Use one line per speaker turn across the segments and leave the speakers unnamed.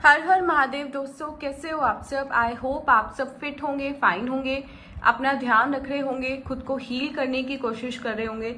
हर हर महादेव दोस्तों, कैसे हो आप सब। आई होप आप सब फिट होंगे, फाइन होंगे, अपना ध्यान रख रहे होंगे, खुद को हील करने की कोशिश कर रहे होंगे,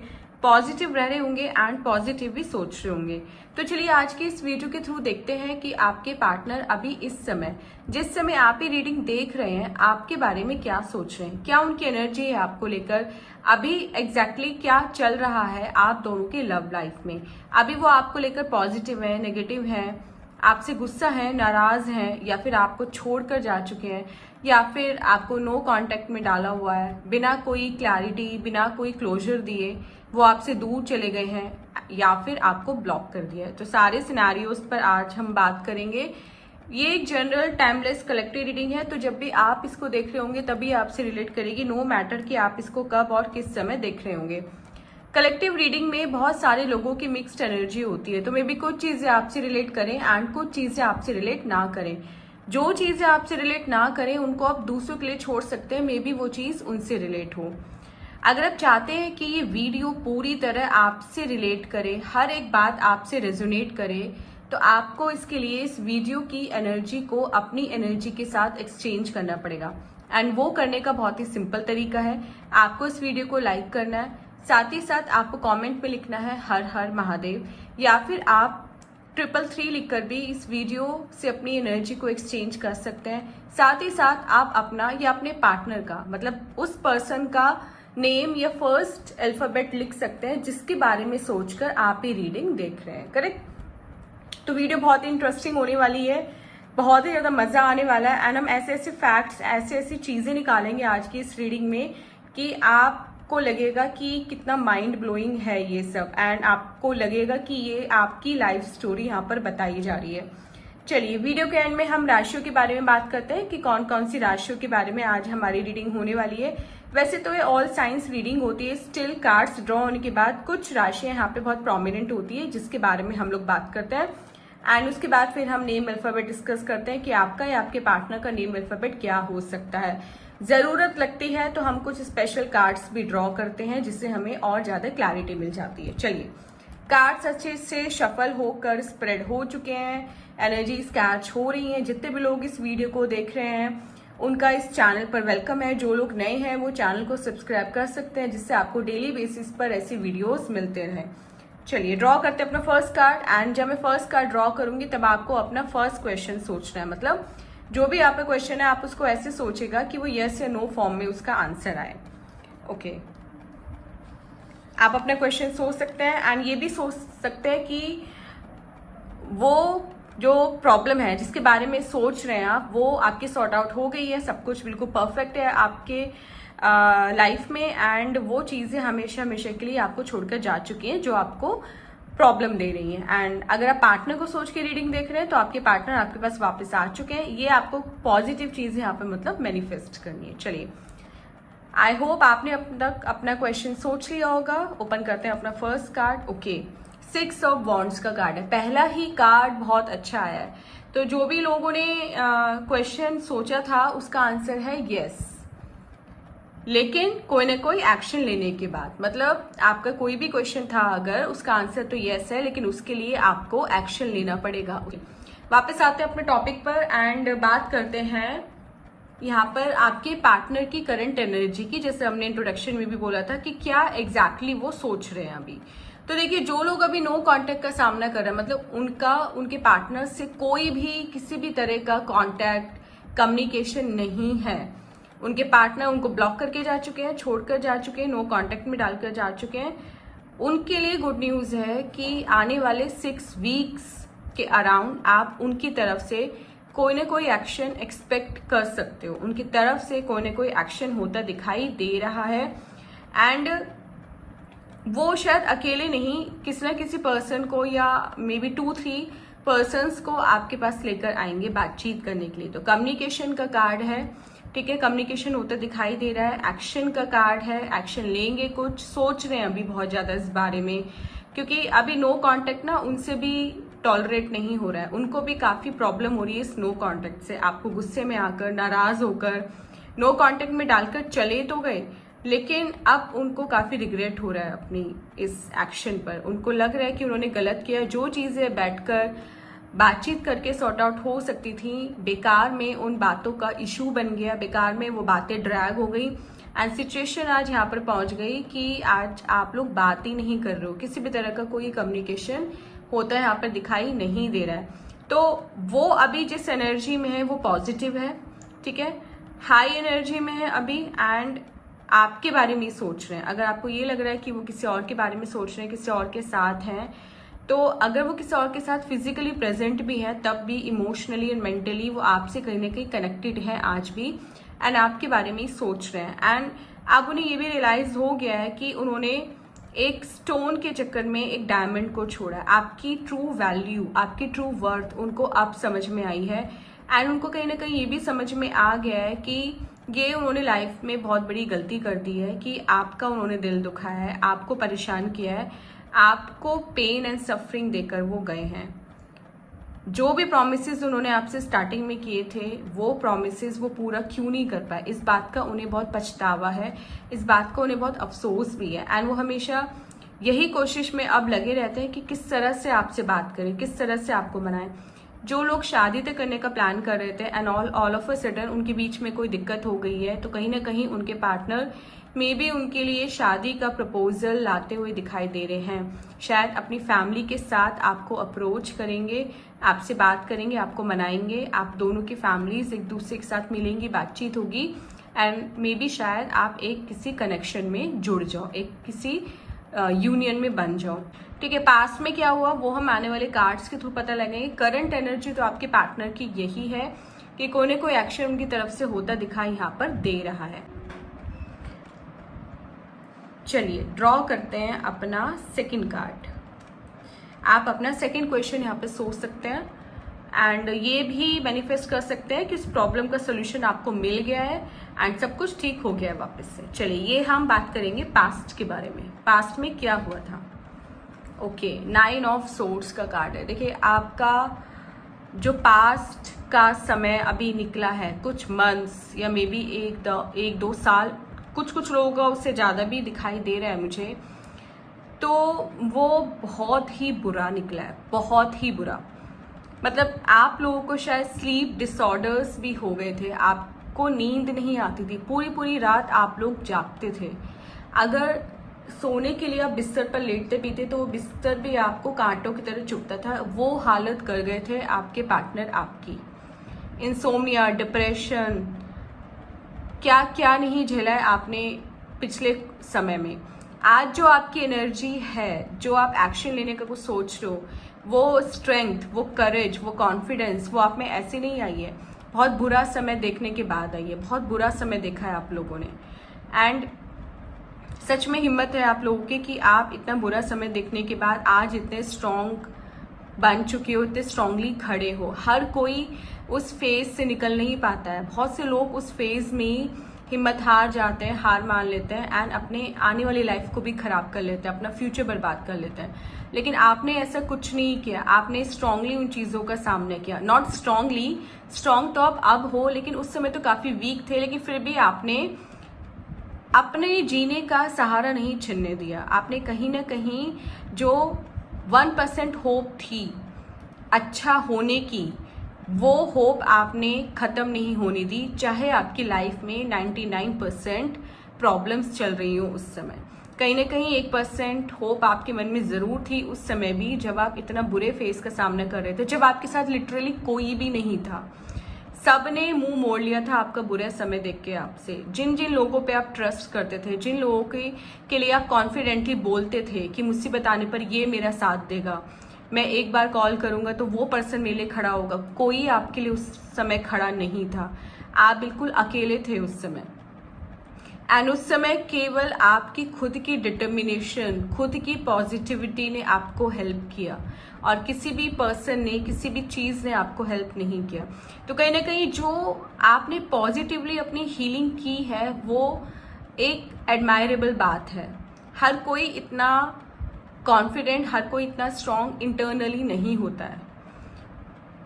पॉजिटिव रह रहे होंगे एंड पॉजिटिव भी सोच रहे होंगे। तो चलिए आज की इस वीडियो के थ्रू देखते हैं कि आपके पार्टनर अभी इस समय, जिस समय आप ये रीडिंग देख रहे हैं, आपके बारे में क्या सोच रहे हैं, क्या उनकी एनर्जी है आपको लेकर, अभी एग्जैक्टली क्या चल रहा है आप दोनों के लव लाइफ में। अभी वो आपको लेकर पॉजिटिव है, नेगेटिव है, आपसे गुस्सा है, नाराज हैं, या फिर आपको छोड़कर जा चुके हैं, या फिर आपको नो कांटेक्ट में डाला हुआ है, बिना कोई क्लैरिटी, बिना कोई क्लोजर दिए वो आपसे दूर चले गए हैं, या फिर आपको ब्लॉक कर दिया है। तो सारे सिनेरियोज पर आज हम बात करेंगे। ये एक जनरल टाइमलेस कलेक्टिव रीडिंग है, तो जब भी आप इसको देख रहे होंगे तभी आपसे रिलेट करेगी, नो मैटर कि आप इसको कब और किस समय देख रहे होंगे। कलेक्टिव रीडिंग में बहुत सारे लोगों की मिक्स्ड एनर्जी होती है, तो मे बी कुछ चीजें आपसे रिलेट करें एंड कुछ चीजें आपसे रिलेट ना करें। जो चीजें आपसे रिलेट ना करें उनको आप दूसरों के लिए छोड़ सकते हैं, मे बी वो चीज उनसे रिलेट हो। अगर आप चाहते हैं कि ये वीडियो पूरी तरह आपसे रिलेट करे, हर एक बात आपसे रेजोनेट करे, तो आपको इसके लिए इस वीडियो की एनर्जी को अपनी एनर्जी के साथ एक्सचेंज करना पड़ेगा। एंड वो करने का बहुत ही सिंपल तरीका है, आपको इस वीडियो को लाइक करना है, साथ ही साथ आपको कमेंट में लिखना है हर हर महादेव, या फिर आप 333 लिखकर भी इस वीडियो से अपनी एनर्जी को एक्सचेंज कर सकते हैं। साथ ही साथ आप अपना या अपने पार्टनर का, मतलब उस पर्सन का नेम या फर्स्ट अल्फाबेट लिख सकते हैं जिसके बारे में सोचकर आप ये रीडिंग देख रहे हैं। करेक्ट। तो वीडियो बहुत ही इंटरेस्टिंग होने वाली है, बहुत ही ज्यादा मजा आने वाला है, एंड हम ऐसे ऐसे फैक्ट्स, ऐसे ऐसी चीजें निकालेंगे आज की इस रीडिंग में कि आपको लगेगा कि कितना माइंड ब्लोइंग है ये सब, एंड आपको लगेगा कि ये आपकी लाइफ स्टोरी यहाँ पर बताई जा रही है। चलिए वीडियो के एंड में हम राशियों के बारे में बात करते हैं कि कौन कौन सी राशियों के बारे में आज हमारी रीडिंग होने वाली है। वैसे तो ये ऑल साइंस रीडिंग होती है, स्टिल कार्ड्स ड्रॉ होने के बाद कुछ राशियां यहाँ पे बहुत प्रोमिनेंट होती है जिसके बारे में हम लोग बात करते हैं, एंड उसके बाद फिर हम नेम अल्फाबेट डिस्कस करते हैं कि आपका या आपके पार्टनर का नेम अल्फाबेट क्या हो सकता है। जरूरत लगती है तो हम कुछ स्पेशल कार्ड्स भी ड्रॉ करते हैं जिससे हमें और ज्यादा क्लैरिटी मिल जाती है। चलिए, कार्ड्स अच्छे से शफल होकर स्प्रेड हो चुके हैं, एनर्जी कैच हो रही हैं। जितने भी लोग इस वीडियो को देख रहे हैं उनका इस चैनल पर वेलकम है। जो लोग नए हैं वो चैनल को सब्सक्राइब कर सकते हैं जिससे आपको डेली बेसिस पर ऐसी वीडियोस मिलते रहें। चलिए ड्रॉ करते हैं अपना फर्स्ट कार्ड, एंड जब मैं फर्स्ट कार्ड ड्रॉ करूंगी तब आपको अपना फर्स्ट क्वेश्चन सोचना है। मतलब जो भी आपका क्वेश्चन है आप उसको ऐसे सोचेगा कि वो यस या नो फॉर्म में उसका आंसर आए। ओके, आप अपना क्वेश्चन सोच सकते हैं, एंड ये भी सोच सकते हैं कि वो जो प्रॉब्लम है जिसके बारे में सोच रहे हैं आप, वो आपकी सॉर्ट आउट हो गई है, सब कुछ बिल्कुल परफेक्ट है आपके लाइफ में, एंड वो चीजें हमेशा हमेशा के लिए आपको छोड़कर जा चुकी हैं जो आपको प्रॉब्लम दे रही हैं। एंड अगर आप पार्टनर को सोच के रीडिंग देख रहे हैं तो आपके पार्टनर आपके पास वापस आ चुके हैं। ये आपको पॉजिटिव चीजें यहाँ पे मतलब मैनिफेस्ट करनी है। चलिए, आई होप आपने अब तक अपना क्वेश्चन सोच लिया होगा। ओपन करते हैं अपना first card. Okay, 6 of wands का कार्ड है, पहला ही कार्ड बहुत अच्छा आया है। तो जो भी लोगों ने क्वेश्चन सोचा था उसका आंसर है यस, लेकिन कोई ना कोई एक्शन लेने के बाद, मतलब आपका कोई भी क्वेश्चन था अगर उसका आंसर तो यस है, लेकिन उसके लिए आपको एक्शन लेना पड़ेगा। वापस आते हैं अपने टॉपिक पर एंड बात करते हैं यहाँ पर आपके पार्टनर की करंट एनर्जी की। जैसे हमने इंट्रोडक्शन में भी बोला था कि क्या एग्जैक्टली वो सोच रहे हैं अभी। तो देखिए, जो लोग अभी नो कांटेक्ट का सामना कर रहे हैं, मतलब उनके पार्टनर से कोई भी किसी भी तरह का कांटेक्ट, कम्युनिकेशन नहीं है, उनके पार्टनर उनको ब्लॉक करके जा चुके हैं, छोड़कर जा चुके हैं, नो कांटेक्ट में डालकर जा चुके हैं, उनके लिए गुड न्यूज है कि आने वाले 6 वीक्स के अराउंड आप उनकी तरफ से कोई ना कोई एक्शन एक्सपेक्ट कर सकते हो। उनकी तरफ से कोई ना कोई एक्शन होता दिखाई दे रहा है, एंड वो शायद अकेले नहीं, किसी ना किसी पर्सन को या मे बी 2-3 पर्सन्स को आपके पास लेकर आएंगे बातचीत करने के लिए। तो कम्युनिकेशन का कार्ड है, ठीक है, कम्युनिकेशन होता दिखाई दे रहा है। एक्शन का कार्ड है, एक्शन लेंगे, कुछ सोच रहे हैं अभी बहुत ज्यादा इस बारे में, क्योंकि अभी नो कांटेक्ट ना उनसे भी टॉलरेट नहीं हो रहा है, उनको भी काफी प्रॉब्लम हो रही है इस नो कांटेक्ट से। आपको गुस्से में आकर, नाराज होकर नो कांटेक्ट में डालकर चले तो गए, लेकिन अब उनको काफी रिग्रेट हो रहा है अपनी इस एक्शन पर। उनको लग रहा है कि उन्होंने गलत किया। जो चीजें बैठकर बातचीत करके सॉर्ट आउट हो सकती थी, बेकार में उन बातों का इशू बन गया, बेकार में वो बातें ड्रैग हो गई एंड सिचुएशन आज यहाँ पर पहुंच गई कि आज आप लोग बात ही नहीं कर रहे हो, किसी भी तरह का कोई कम्युनिकेशन होता है यहाँ पर दिखाई नहीं दे रहा है। तो वो अभी जिस एनर्जी में है वो पॉजिटिव है, ठीक है, हाई एनर्जी में है अभी, एंड आपके बारे में ही सोच रहे हैं। अगर आपको ये लग रहा है कि वो किसी और के बारे में सोच रहे हैं, किसी और के साथ हैं, तो अगर वो किसी और के साथ फिजिकली प्रेजेंट भी है तब भी इमोशनली एंड मेंटली वो आपसे कहीं ना कहीं कनेक्टेड है आज भी, एंड आपके बारे में ही सोच रहे हैं। एंड अब उन्हें ये भी रियलाइज हो गया है कि उन्होंने एक स्टोन के चक्कर में एक डायमंड को छोड़ा है। आपकी ट्रू वैल्यू, आपकी ट्रू वर्थ उनको अब समझ में आई है, एंड उनको कहीं ना कहीं ये भी समझ में आ गया है कि ये उन्होंने लाइफ में बहुत बड़ी गलती कर दी है कि आपका उन्होंने दिल दुखाया है, आपको परेशान किया है, आपको पेन एंड सफरिंग देकर वो गए हैं। जो भी प्रॉमिसेस उन्होंने आपसे स्टार्टिंग में किए थे वो प्रॉमिसेस वो पूरा क्यों नहीं कर पाए, इस बात का उन्हें बहुत पछतावा है, इस बात का उन्हें बहुत अफसोस भी है। एंड वो हमेशा यही कोशिश में अब लगे रहते हैं कि किस तरह से आपसे बात करें, किस तरह से आपको मनाएं। जो लोग शादी तक करने का प्लान कर रहे थे and all of a sudden उनके बीच में कोई दिक्कत हो गई है, तो कहीं ना कहीं उनके पार्टनर मे बी उनके लिए शादी का प्रपोजल लाते हुए दिखाई दे रहे हैं। शायद अपनी फैमिली के साथ आपको अप्रोच करेंगे, आपसे बात करेंगे, आपको मनाएंगे, आप दोनों की फैमिलीज एक दूसरे के साथ मिलेंगी, बातचीत होगी, एंड मे बी शायद आप एक किसी कनेक्शन में जुड़ जाओ, एक किसी यूनियन में बन जाओ, ठीक है। पास्ट में क्या हुआ वो हम आने वाले कार्ड्स के थ्रू पता लगेंगे। करंट एनर्जी तो आपके पार्टनर की यही है कि कोई ना कोई एक्शन उनकी तरफ से होता दिखाई यहाँ पर दे रहा है। चलिए ड्रॉ करते हैं अपना सेकंड कार्ड। आप अपना सेकंड क्वेश्चन यहाँ पे सोच सकते हैं एंड ये भी मैनिफेस्ट कर सकते हैं कि इस प्रॉब्लम का सोल्यूशन आपको मिल गया है एंड सब कुछ ठीक हो गया है वापस से। चलिए ये हम बात करेंगे पास्ट के बारे में, पास्ट में क्या हुआ था। ओके, 9 ऑफ सोर्ड्स का कार्ड है। देखिए आपका जो पास्ट का समय अभी निकला है, कुछ मंथ्स या मे बी एक दो साल, कुछ लोगों का उससे ज़्यादा भी दिखाई दे रहा है मुझे, तो वो बहुत ही बुरा निकला है, बहुत ही बुरा। मतलब आप लोगों को शायद स्लीप डिसऑर्डर्स भी हो गए थे, आपको नींद नहीं आती थी, पूरी रात आप लोग जागते थे। अगर सोने के लिए आप बिस्तर पर लेटते पीते तो वो बिस्तर भी आपको कांटों की तरह चुभता था, वो हालत कर गए थे आपके पार्टनर आपकी। इंसोम्निया, डिप्रेशन, क्या क्या नहीं झेला है आपने पिछले समय में। आज जो आपकी एनर्जी है, जो आप एक्शन लेने का कुछ सोच रहे हो, वो स्ट्रेंथ, वो करेज, वो कॉन्फिडेंस वो आप में ऐसे नहीं आई है, बहुत बुरा समय देखने के बाद आई है, बहुत बुरा समय देखा है आप लोगों ने। एंड सच में हिम्मत है आप लोगों की कि आप इतना बुरा समय देखने के बाद आज इतने स्ट्रॉन्ग बन चुके हो, इतने स्ट्रांगली खड़े हो। हर कोई उस फेज से निकल नहीं पाता है, बहुत से लोग उस फेज में हिम्मत हार जाते हैं, हार मान लेते हैं एंड अपने आने वाली लाइफ को भी खराब कर लेते हैं, अपना फ्यूचर बर्बाद कर लेते हैं। लेकिन आपने ऐसा कुछ नहीं किया, आपने स्ट्रांगली उन चीज़ों का सामना किया। नॉट स्ट्रांगली, स्ट्रांग तो आप अब हो, लेकिन उस समय तो काफ़ी वीक थे, लेकिन फिर भी आपने अपने जीने का सहारा नहीं छिनने दिया। आपने कहीं ना कहीं जो 1% होप थी अच्छा होने की, वो होप आपने ख़त्म नहीं होने दी, चाहे आपकी लाइफ में 99% प्रॉब्लम्स चल रही हो। उस समय कहीं ना कहीं 1% होप आपके मन में ज़रूर थी उस समय भी, जब आप इतना बुरे फेस का सामना कर रहे थे, जब आपके साथ लिटरली कोई भी नहीं था, सब ने मुंह मोड़ लिया था आपका बुरा समय देख के आपसे। जिन जिन लोगों पे आप ट्रस्ट करते थे, जिन लोगों के लिए आप कॉन्फिडेंटली बोलते थे कि मुसीबत आने पर ये मेरा साथ देगा, मैं एक बार कॉल करूंगा तो वो पर्सन मेरे लिए खड़ा होगा, कोई आपके लिए उस समय खड़ा नहीं था। आप बिल्कुल अकेले थे उस समय। एंड उस समय केवल आपकी खुद की डिटर्मिनेशन, खुद की पॉजिटिविटी ने आपको हेल्प किया और किसी भी पर्सन ने, किसी भी चीज़ ने आपको हेल्प नहीं किया। तो कहीं ना कहीं जो आपने पॉजिटिवली अपनी हीलिंग की है वो एक एडमायरेबल बात है। हर कोई इतना कॉन्फिडेंट, हर कोई इतना स्ट्रॉन्ग इंटरनली नहीं होता है।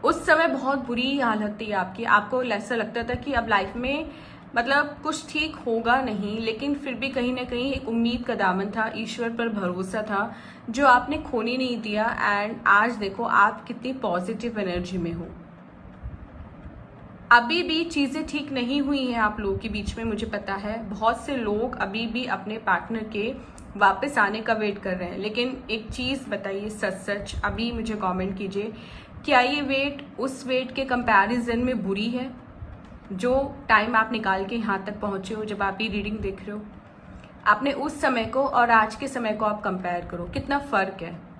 उस समय बहुत बुरी हालत थी आपकी, आपको ऐसा लगता था कि अब लाइफ में मतलब कुछ ठीक होगा नहीं, लेकिन फिर भी कहीं ना कहीं एक उम्मीद का दामन था, ईश्वर पर भरोसा था जो आपने खोने नहीं दिया। एंड आज देखो आप कितनी पॉजिटिव एनर्जी में हो। अभी भी चीज़ें ठीक नहीं हुई हैं आप लोगों के बीच में, मुझे पता है। बहुत से लोग अभी भी अपने पार्टनर के वापस आने का वेट कर रहे हैं, लेकिन एक चीज़ बताइए सच सच, अभी मुझे कमेंट कीजिए, क्या ये वेट उस वेट के कंपैरिजन में बुरी है जो टाइम आप निकाल के यहाँ तक पहुँचे हो? जब आप ये रीडिंग देख रहे हो, आपने उस समय को और आज के समय को आप कंपेयर करो, कितना फ़र्क है।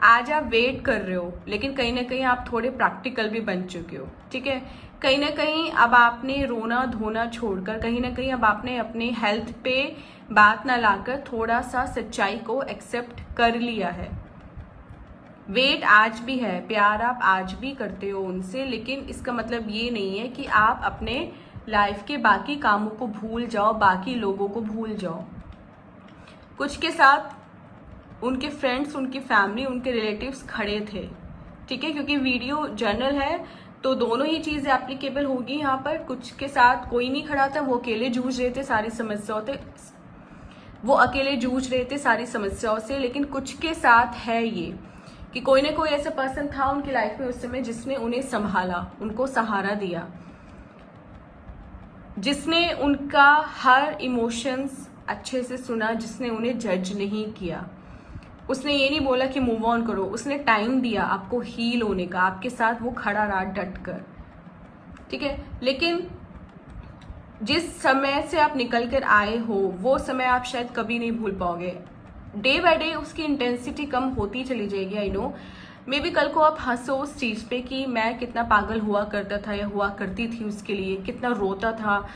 आज आप वेट कर रहे हो, लेकिन कहीं ना कहीं आप थोड़े प्रैक्टिकल भी बन चुके हो, ठीक है। कहीं ना कहीं अब आपने रोना धोना छोड़कर, कहीं ना कहीं अब आपने अपने हेल्थ पे बात ना लाकर थोड़ा सा सच्चाई को एक्सेप्ट कर लिया है। वेट आज भी है, प्यार आप आज भी करते हो उनसे, लेकिन इसका मतलब ये नहीं है कि आप अपने लाइफ के बाकी कामों को भूल जाओ, बाकी लोगों को भूल जाओ। कुछ के साथ उनके फ्रेंड्स, उनकी फैमिली, उनके रिलेटिव्स खड़े थे, ठीक है, क्योंकि वीडियो जर्नल है तो दोनों ही चीज़ें एप्लीकेबल होगी यहाँ पर। कुछ के साथ कोई नहीं खड़ा था, वो अकेले जूझ रहे थे सारी समस्याओं से, सारी समस्याओं से। लेकिन कुछ के साथ है ये कि कोई ना कोई ऐसा पर्सन था उनकी लाइफ में उस समय जिसने उन्हें संभाला, उनको सहारा दिया, जिसने उनका हर इमोशंस अच्छे से सुना, जिसने उन्हें जज नहीं किया। उसने ये नहीं बोला कि मूव ऑन करो, उसने टाइम दिया आपको हील होने का, आपके साथ वो खड़ा रहा डट कर, ठीक है। लेकिन जिस समय से आप निकल कर आए हो वो समय आप शायद कभी नहीं भूल पाओगे। डे बाय डे उसकी इंटेंसिटी कम होती चली जाएगी, आई नो। मे बी कल को आप हंसो उस चीज़ पे कि मैं कितना पागल हुआ करता था या हुआ करती थी उसके लिए, कितना रोता था,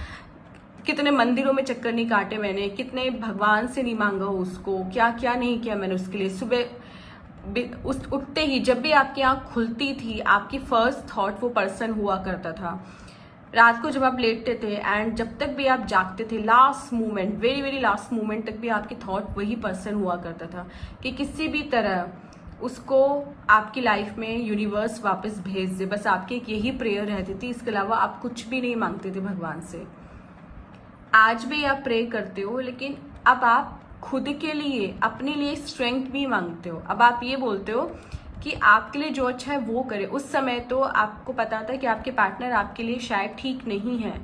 कितने मंदिरों में चक्कर नहीं काटे मैंने, कितने भगवान से नहीं मांगा उसको, क्या क्या नहीं किया मैंने उसके लिए। सुबह उठते ही जब भी आपकी आँख खुलती थी, आपकी फर्स्ट थॉट वो पर्सन हुआ करता था। रात को जब आप लेटते थे एंड जब तक भी आप जागते थे, last moment, very very last moment तक भी आपकी थॉट वही पर्सन हुआ करता था कि किसी भी तरह उसको आपकी लाइफ में यूनिवर्स वापस भेज दे। बस आपकी एक यही प्रेयर रहती थी, इसके अलावा आप कुछ भी नहीं मांगते थे भगवान से। आज भी आप प्रे करते हो, लेकिन अब आप खुद के लिए, अपने लिए स्ट्रेंथ भी मांगते हो। अब आप ये बोलते हो कि आपके लिए जो अच्छा है वो करे। उस समय तो आपको पता था कि आपके पार्टनर आपके लिए शायद ठीक नहीं है,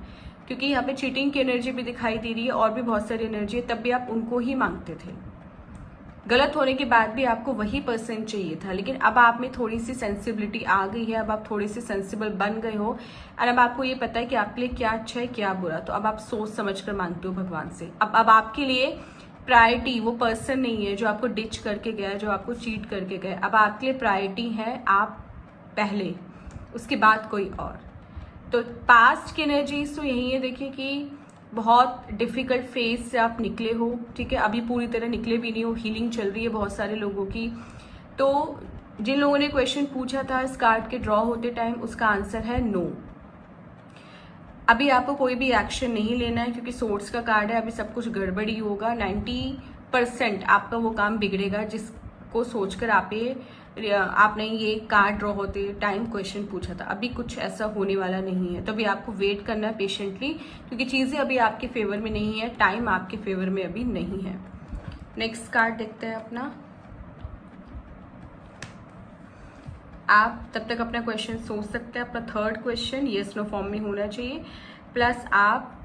क्योंकि यहाँ पे चीटिंग की एनर्जी भी दिखाई दे रही है और भी बहुत सारी एनर्जी है, तब भी आप उनको ही मांगते थे। गलत होने के बाद भी आपको वही पर्सन चाहिए था। लेकिन अब आप में थोड़ी सी सेंसिबिलिटी आ गई है, अब आप थोड़े से सेंसिबल बन गए हो और अब आपको ये पता है कि आपके लिए क्या अच्छा है क्या बुरा। तो अब आप सोच समझ कर मांगते हो भगवान से। अब आपके लिए प्रायोरिटी वो पर्सन नहीं है जो आपको डिच करके गया, जो आपको चीट करके गया। अब आपके लिए प्रायोरिटी है आप पहले, उसके बाद कोई और। तो पास्ट की एनर्जीज तो यही है, देखिए कि बहुत डिफिकल्ट फेज से आप निकले हो, ठीक है। अभी पूरी तरह निकले भी नहीं हो, हीलिंग चल रही है बहुत सारे लोगों की। तो जिन लोगों ने क्वेश्चन पूछा था इस कार्ड के ड्रॉ होते टाइम, उसका आंसर है नो। अभी आपको कोई भी एक्शन नहीं लेना है, क्योंकि सोर्स का कार्ड है, अभी सब कुछ गड़बड़ी होगा। 90% आपका वो काम बिगड़ेगा जिसको सोचकर आपने ये कार्ड ड्रॉ होते टाइम क्वेश्चन पूछा था। अभी कुछ ऐसा होने वाला नहीं है, तो अभी आपको वेट करना है पेशेंटली, क्योंकि चीज़ें अभी आपके फेवर में नहीं है, टाइम आपके फेवर में अभी नहीं है। नेक्स्ट कार्ड देखते हैं अपना। आप तब तक अपना क्वेश्चन सोच सकते हैं। अपना third question yes no form में होना चाहिए, प्लस आप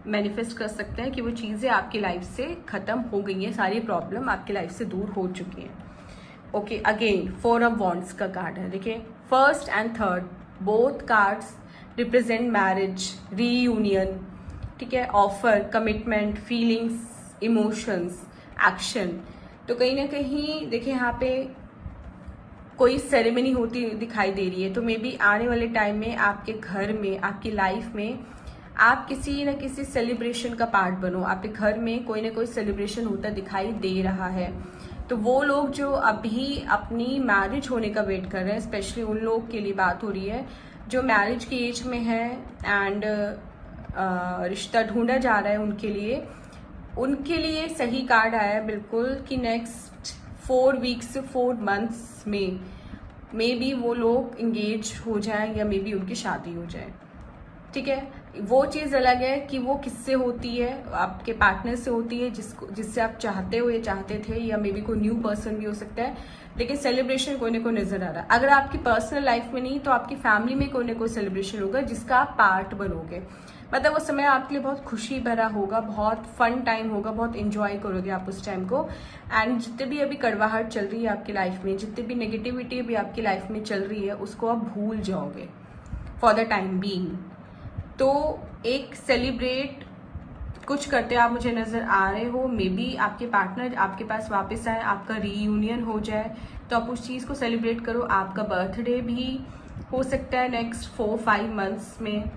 मैनिफेस्ट कर सकते हैं कि वो चीज़ें आपकी लाइफ से ख़त्म हो गई हैं, सारी प्रॉब्लम आपकी लाइफ से दूर हो चुकी हैं। ओके, अगेन 4 ऑफ वॉन्ड्स का कार्ड है। देखिए first and third both cards represent marriage, reunion, ठीक है, offer, commitment, feelings, emotions, action. तो कहीं ना कहीं देखिए यहाँ पे कोई सेरेमनी होती दिखाई दे रही है। तो मे बी आने वाले टाइम में आपके घर में, आपकी लाइफ में आप किसी न किसी सेलिब्रेशन का पार्ट बनो। आपके घर में कोई ना कोई सेलिब्रेशन होता दिखाई दे रहा है। तो वो लोग जो अभी अपनी मैरिज होने का वेट कर रहे हैं, स्पेशली उन लोग के लिए बात हो रही है जो मैरिज की एज में है एंड रिश्ता ढूंढा जा रहा है, उनके लिए सही कार्ड आया है बिल्कुल कि नेक्स्ट 4 वीक्स से 4 मंथ्स में मे बी वो लोग इंगेज हो जाएं या मे बी उनकी शादी हो जाए। ठीक है, वो चीज़ अलग है कि वो किससे होती है, आपके पार्टनर से होती है जिससे आप चाहते हो या चाहते थे, या मे बी कोई न्यू पर्सन भी हो सकता है, लेकिन सेलिब्रेशन कोई ना कोई नजर आ रहा है। अगर आपकी पर्सनल लाइफ में नहीं तो आपकी फैमिली में कोई ना कोई सेलिब्रेशन होगा जिसका आप पार्ट बनोगे। मतलब वो समय आपके लिए बहुत खुशी भरा होगा, बहुत फन टाइम होगा, बहुत इंजॉय करोगे आप उस टाइम को। एंड जितने भी अभी कड़वाहट चल रही है आपकी लाइफ में, जितनी भी नेगेटिविटी अभी आपकी लाइफ में चल रही है, उसको आप भूल जाओगे फॉर द टाइम बीइंग। तो एक सेलिब्रेट कुछ करते आप मुझे नजर आ रहे हो, मे बी आपके पार्टनर आपके पास वापस आए, आपका रीयूनियन हो जाए, तो आप उस चीज़ को सेलिब्रेट करो। आपका बर्थडे भी हो सकता है नेक्स्ट 4-5 मंथ्स में,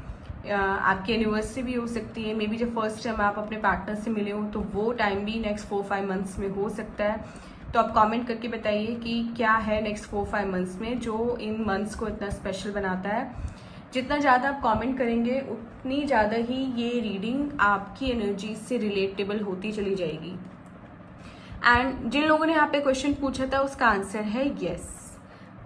आपकी एनिवर्सरी भी हो सकती है, मे बी जब फर्स्ट टाइम आप अपने पार्टनर से मिले हो तो वो टाइम भी नेक्स्ट 4-5 मंथ्स में हो सकता है। तो आप कमेंट करके बताइए कि क्या है नेक्स्ट 4-5 मंथ्स में जो इन मंथ्स को इतना स्पेशल बनाता है। जितना ज़्यादा आप कमेंट करेंगे उतनी ज़्यादा ही ये रीडिंग आपकी एनर्जी से रिलेटेबल होती चली जाएगी। एंड जिन लोगों ने यहाँ पे क्वेश्चन पूछा था उसका आंसर है यस,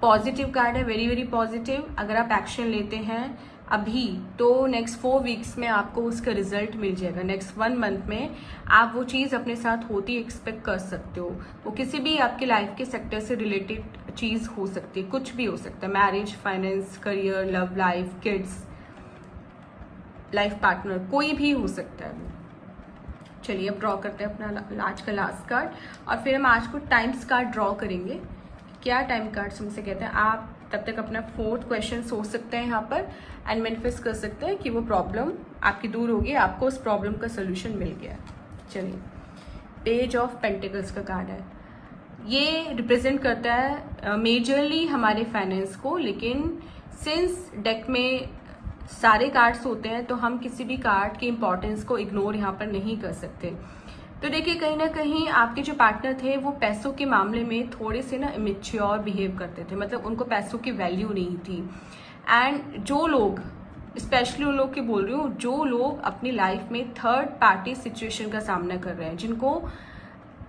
पॉजिटिव कार्ड है, वेरी वेरी पॉजिटिव। अगर आप एक्शन लेते हैं अभी तो नेक्स्ट 4 वीक्स में आपको उसका रिजल्ट मिल जाएगा। नेक्स्ट 1 मंथ में आप वो चीज़ अपने साथ होती एक्सपेक्ट कर सकते हो। वो किसी भी आपके लाइफ के सेक्टर से रिलेटेड चीज़ हो सकती है, कुछ भी हो सकता है, marriage, finance, career, love life, kids, life partner, कोई भी हो सकता है। चलिए अब ड्रॉ करते हैं अपना आज का लास्ट कार्ड, और फिर हम आज को टाइम्स कार्ड ड्रॉ करेंगे। क्या टाइम कार्ड्स हमसे कहते हैं, आप तब तक अपना 4th क्वेश्चन सोच सकते हैं यहाँ पर एंड मैनिफेस्ट कर सकते हैं कि वो प्रॉब्लम आपकी दूर होगी, आपको उस प्रॉब्लम का सोल्यूशन मिल गया। चलिए, पेज ऑफ पेंटिकल्स का कार्ड है। ये रिप्रेजेंट करता है मेजरली हमारे फाइनेंस को, लेकिन सिंस डेक में सारे कार्ड्स होते हैं तो हम किसी भी कार्ड के इम्पोर्टेंस को इग्नोर यहाँ पर नहीं कर सकते। तो देखिए, कहीं ना कहीं आपके जो पार्टनर थे वो पैसों के मामले में थोड़े से ना इमेच्योर बिहेव करते थे, मतलब उनको पैसों की वैल्यू नहीं थी। एंड जो लोग, स्पेशली उन लोग की बोल रही हूँ, जो लोग अपनी लाइफ में थर्ड पार्टी सिचुएशन का सामना कर रहे हैं, जिनको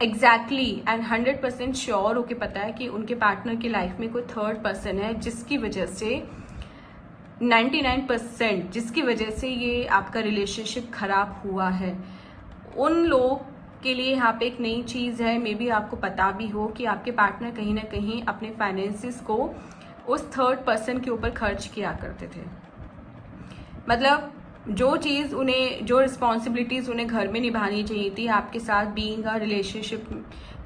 एग्जैक्टली एंड 100% श्योर होके पता है कि उनके पार्टनर की लाइफ में कोई थर्ड पर्सन है जिसकी वजह से 99% जिसकी वजह से ये आपका रिलेशनशिप खराब हुआ है, उन लोग के लिए यहाँ पे एक नई चीज़ है। मे बी आपको पता भी हो कि आपके पार्टनर कहीं ना कहीं अपने फाइनेंसिस को उस थर्ड पर्सन के ऊपर खर्च किया करते थे। मतलब जो चीज़ उन्हें, जो रिस्पॉन्सिबिलिटीज़ उन्हें घर में निभानी चाहिए थी, आपके साथ बीइंग अ रिलेशनशिप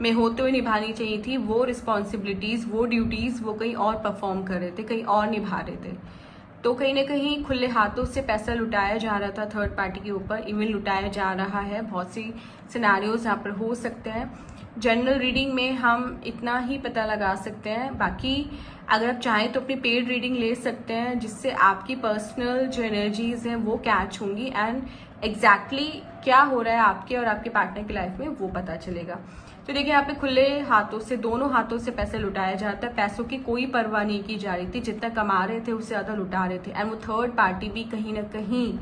में होते हुए निभानी चाहिए थी, वो रिस्पॉन्सिबिलिटीज़, वो ड्यूटीज़ वो कहीं और परफॉर्म कर रहे थे, कहीं और निभा रहे थे। तो कहीं ना कहीं खुले हाथों से पैसा लुटाया जा रहा था थर्ड पार्टी के ऊपर, इवन लुटाया जा रहा है। बहुत सी सिनेरियोज यहाँ पर हो सकते हैं। जनरल रीडिंग में हम इतना ही पता लगा सकते हैं, बाकी अगर आप चाहें तो अपनी पेड रीडिंग ले सकते हैं जिससे आपकी पर्सनल जो एनर्जीज हैं वो कैच होंगी एंड एग्जैक्टली क्या हो रहा है आपके और आपके पार्टनर की लाइफ में वो पता चलेगा। तो देखिए, यहाँ पे खुले हाथों से, दोनों हाथों से पैसा लुटाया जाता है। पैसों की कोई परवाह नहीं की जा रही थी, जितना कमा रहे थे उससे ज़्यादा लुटा रहे थे। एंड वो थर्ड पार्टी भी कहीं ना कहीं,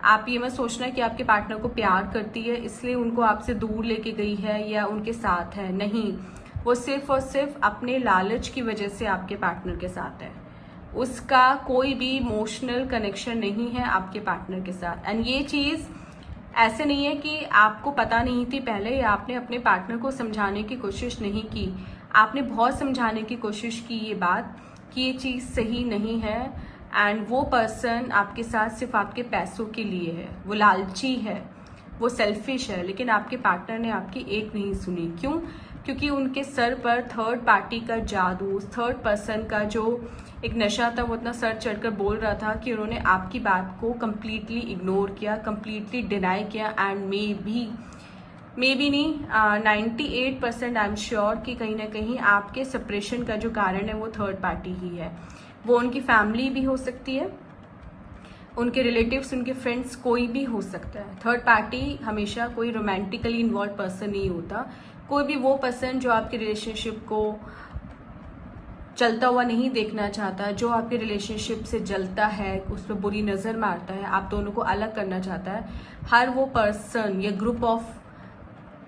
आप ये मत सोचना कि आपके पार्टनर को प्यार करती है इसलिए उनको आपसे दूर लेके गई है या उनके साथ है, नहीं। वो सिर्फ और सिर्फ अपने लालच की वजह से आपके पार्टनर के साथ है। उसका कोई भी इमोशनल कनेक्शन नहीं है आपके पार्टनर के साथ। एंड ये चीज़ ऐसे नहीं है कि आपको पता नहीं थी पहले, या आपने अपने पार्टनर को समझाने की कोशिश नहीं की। आपने बहुत समझाने की कोशिश की ये बात कि ये चीज़ सही नहीं है एंड वो पर्सन आपके साथ सिर्फ आपके पैसों के लिए है, वो लालची है, वो सेल्फिश है। लेकिन आपके पार्टनर ने आपकी एक नहीं सुनी। क्यों? क्योंकि उनके सर पर थर्ड पार्टी का जादू, थर्ड पर्सन का जो एक नशा था, वो इतना सर चढ़कर बोल रहा था कि उन्होंने आपकी बात को कम्प्लीटली इग्नोर किया, कम्प्लीटली डिनाई किया। एंड मे बी नहीं, 98% आई एम श्योर कि कहीं ना कहीं आपके सेपरेशन का जो कारण है वो थर्ड पार्टी ही है। वो उनकी फैमिली भी हो सकती है, उनके रिलेटिव्स, उनके फ्रेंड्स, कोई भी हो सकता है। थर्ड पार्टी हमेशा कोई रोमांटिकली इन्वॉल्व पर्सन नहीं होता। कोई भी वो पर्सन जो आपके रिलेशनशिप को चलता हुआ नहीं देखना चाहता, जो आपके रिलेशनशिप से जलता है, उस पर बुरी नज़र मारता है, आप दोनों को अलग करना चाहता है, हर वो पर्सन या ग्रुप ऑफ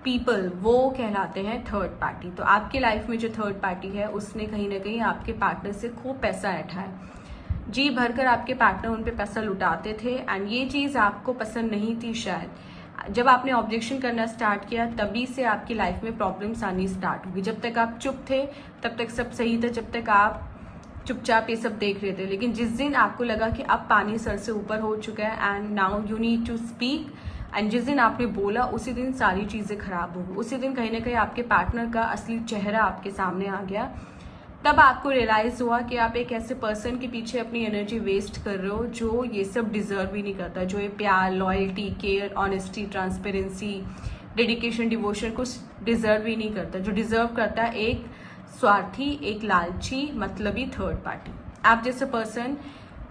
पीपल वो कहलाते हैं थर्ड पार्टी। तो आपकी लाइफ में जो थर्ड पार्टी है उसने कहीं ना कहीं आपके पार्टनर से खूब पैसा ऐठा है। जी भरकर आपके पार्टनर उन पे पैसा लुटाते थे एंड ये चीज़ आपको पसंद नहीं थी शायद। जब आपने ऑब्जेक्शन करना स्टार्ट किया तभी से आपकी लाइफ में प्रॉब्लम्स आनी स्टार्ट हुई। जब तक आप चुप थे तब तक सब सही था, जब तक आप चुपचाप ये सब देख रहे थे। लेकिन जिस दिन आपको लगा कि अब पानी सर से ऊपर हो चुका है and now you need to speak, and जिस दिन आपने बोला उसी दिन सारी चीज़ें खराब हो गई। उसी दिन कहीं ना कहीं आपके पार्टनर का असली चेहरा आपके सामने आ गया। तब आपको रियलाइज़ हुआ कि आप एक ऐसे पर्सन के पीछे अपनी एनर्जी वेस्ट कर रहे हो जो ये सब डिजर्व ही नहीं करता, जो ये प्यार, loyalty, care, honesty, transparency, dedication, devotion कुछ डिजर्व ही नहीं करता। जो डिजर्व करता है एक स्वार्थी, एक लालची, मतलबी थर्ड पार्टी। आप जैसे पर्सन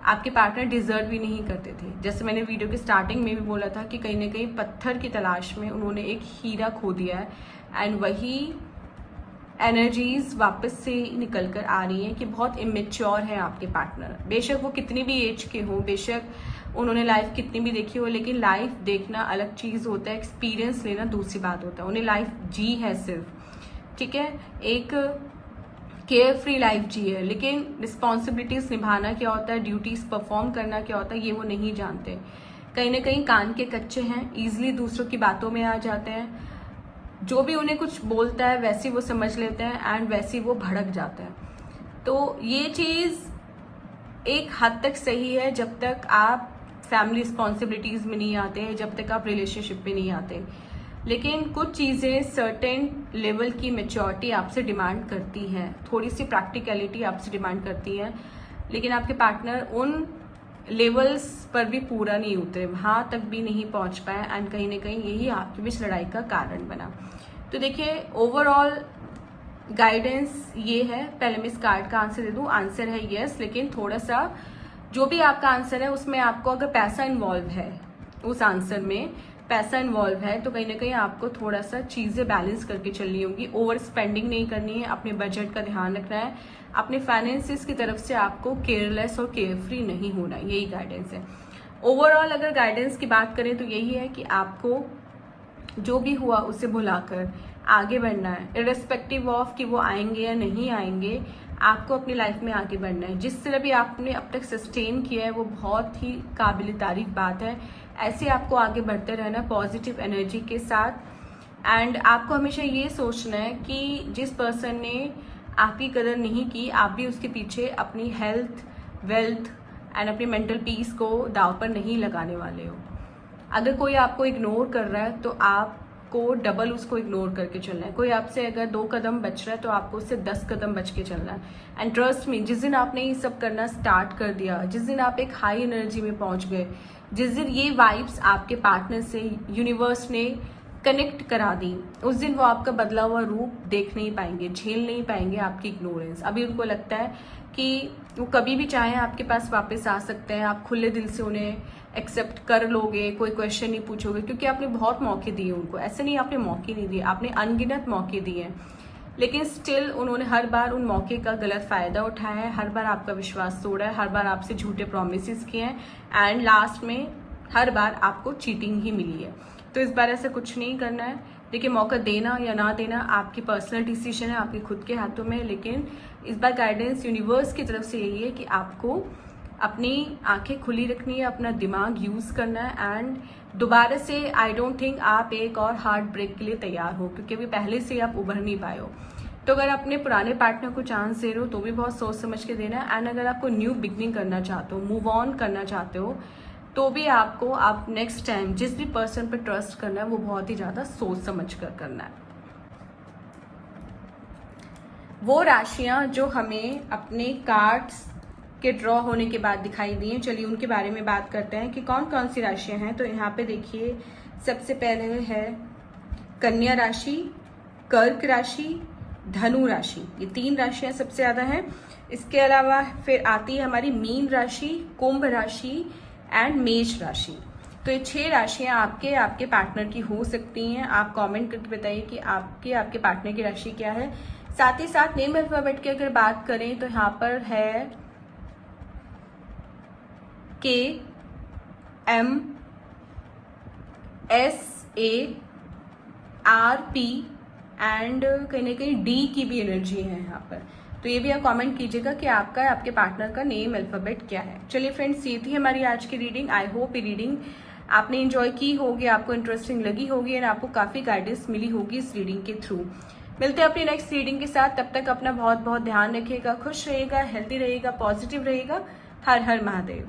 आपके पार्टनर डिजर्व ही नहीं करते थे। जैसे मैंने वीडियो के स्टार्टिंग में भी बोला था कि कहीं ना कहीं पत्थर की तलाश में उन्होंने एक हीरा खो दिया है एंड वही एनर्जीज वापस से निकल कर आ रही हैं कि बहुत इमेच्योर है आपके पार्टनर। बेशक वो कितनी भी एज के हों, बेशक उन्होंने लाइफ कितनी भी देखी हो, लेकिन लाइफ देखना अलग चीज़ होता है, एक्सपीरियंस लेना दूसरी बात होता है। उन्हें लाइफ जी है सिर्फ, ठीक है, एक केयर फ्री लाइफ जी है, लेकिन रिस्पॉन्सिबिलिटीज निभाना क्या होता है, ड्यूटीज परफॉर्म करना क्या होता है, ये वो नहीं जानते। कहीं ना कहीं कान के कच्चे हैं, ईजिली दूसरों की बातों में आ जाते हैं। जो भी उन्हें कुछ बोलता है वैसे वो समझ लेते हैं एंड वैसे वो भड़क जाते हैं। तो ये चीज़ एक हद तक सही है जब तक आप फैमिली रिस्पॉन्सिबिलिटीज़ में नहीं आते हैं, जब तक आप रिलेशनशिप में नहीं आते। लेकिन कुछ चीज़ें सर्टेन लेवल की मैच्योरिटी आपसे डिमांड करती हैं, थोड़ी सी प्रैक्टिकलिटी आपसे डिमांड करती है, लेकिन आपके पार्टनर उन लेवल्स पर भी पूरा नहीं उतरे, वहाँ तक भी नहीं पहुँच पाए एंड कहीं ना कहीं यही आपके बीच लड़ाई का कारण बना। तो देखिए ओवरऑल गाइडेंस ये है। पहले मैं इस कार्ड का आंसर दे दूँ। आंसर है यस, लेकिन थोड़ा सा जो भी आपका आंसर है उसमें आपको अगर पैसा इन्वॉल्व है, उस आंसर में पैसा इन्वॉल्व है, तो कहीं ना कहीं आपको थोड़ा सा चीज़ें बैलेंस करके चलनी होगी। ओवर स्पेंडिंग नहीं करनी है, अपने बजट का ध्यान रखना है, अपने फाइनेंसिस की तरफ से आपको केयरलेस और केयरफ्री नहीं होना, यही गाइडेंस है। ओवरऑल अगर गाइडेंस की बात करें तो यही है कि आपको जो भी हुआ उसे भुलाकर आगे बढ़ना है, इर्रेस्पेक्टिव ऑफ कि वो आएंगे या नहीं आएंगे, आपको अपनी लाइफ में आगे बढ़ना है। जिस तरह भी आपने अब तक सस्टेन किया है वो बहुत ही काबिल तारीफ बात है। ऐसे आपको आगे बढ़ते रहना पॉजिटिव एनर्जी के साथ। एंड आपको हमेशा ये सोचना है कि जिस पर्सन ने आपकी कदर नहीं की, आप भी उसके पीछे अपनी हेल्थ, वेल्थ एंड अपनी मेंटल पीस को दाव पर नहीं लगाने वाले हो। अगर कोई आपको इग्नोर कर रहा है तो आपको डबल उसको इग्नोर करके चलना है। कोई आपसे अगर 2 कदम बच रहा है तो आपको उससे 10 कदम बच के चलना है। एंड ट्रस्ट मी, जिस दिन आपने ये सब करना स्टार्ट कर दिया, जिस दिन आप एक हाई एनर्जी में पहुंच गए, जिस दिन ये वाइब्स आपके पार्टनर से यूनिवर्स ने कनेक्ट करा दी, उस दिन वो आपका बदला हुआ रूप देख नहीं पाएंगे, झेल नहीं पाएंगे आपकी इग्नोरेंस। अभी उनको लगता है कि वो कभी भी चाहे आपके पास वापस आ सकते हैं, आप खुले दिल से उन्हें एक्सेप्ट कर लोगे, कोई क्वेश्चन नहीं पूछोगे, क्योंकि आपने बहुत मौके दिए उनको। ऐसे नहीं आपने मौके नहीं दिए, आपने अनगिनत मौके दिए हैं, लेकिन स्टिल उन्होंने हर बार उन मौके का गलत फायदा उठाया है, हर बार आपका विश्वास तोड़ा है, हर बार आपसे झूठे प्रोमिस किए हैं एंड लास्ट में हर बार आपको चीटिंग ही मिली है। तो इस बार ऐसा कुछ नहीं करना है। देखिए मौका देना या ना देना आपकी पर्सनल डिसीजन है, आपके खुद के हाथों में, लेकिन इस बार गाइडेंस यूनिवर्स की तरफ से यही है कि आपको अपनी आंखें खुली रखनी है, अपना दिमाग यूज करना है एंड दोबारा से आई डोंट थिंक आप एक और हार्ट ब्रेक के लिए तैयार हो, क्योंकि अभी पहले से आप उभर नहीं पाए हो। तो अगर अपने पुराने पार्टनर को चांस दे रहे हो तो भी बहुत सोच समझ के देना है। एंड अगर आपको न्यू बिगनिंग करना चाहते हो, मूव ऑन करना चाहते हो, तो भी आपको आप नेक्स्ट टाइम जिस भी पर्सन पर ट्रस्ट करना है वो बहुत ही ज़्यादा सोच समझ कर करना है। वो राशियां जो हमें अपने कार्ड्स के ड्रॉ होने के बाद दिखाई दी हैं, चलिए उनके बारे में बात करते हैं कि कौन कौन सी राशियां हैं। तो यहाँ पे देखिए सबसे पहले है कन्या राशि, कर्क राशि, धनु राशि, ये 3 राशियां सबसे ज़्यादा हैं। इसके अलावा फिर आती है हमारी मीन राशि, कुंभ राशि एंड मेष राशि। तो ये 6 राशियां आपके पार्टनर की हो सकती हैं। आप कमेंट करके बताइए कि आपके पार्टनर की राशि क्या है। साथ ही साथ नेम अल्फाबेट की अगर बात करें तो यहाँ पर है KMSA RP एंड कहीं ना कहीं D की भी एनर्जी है यहाँ पर। तो ये भी आप कमेंट कीजिएगा कि आपका आपके पार्टनर का नेम अल्फाबेट क्या है। चलिए फ्रेंड्स, ये थी हमारी आज की रीडिंग। आई होप ये रीडिंग आपने एंजॉय की होगी, आपको इंटरेस्टिंग लगी होगी और आपको काफ़ी गाइडेंस मिली होगी इस रीडिंग के थ्रू। मिलते हैं अपनी नेक्स्ट रीडिंग के साथ, तब तक अपना बहुत बहुत ध्यान रखिएगा, खुश रहिएगा, हेल्दी रहिएगा, पॉजिटिव रहिएगा। हर हर महादेव।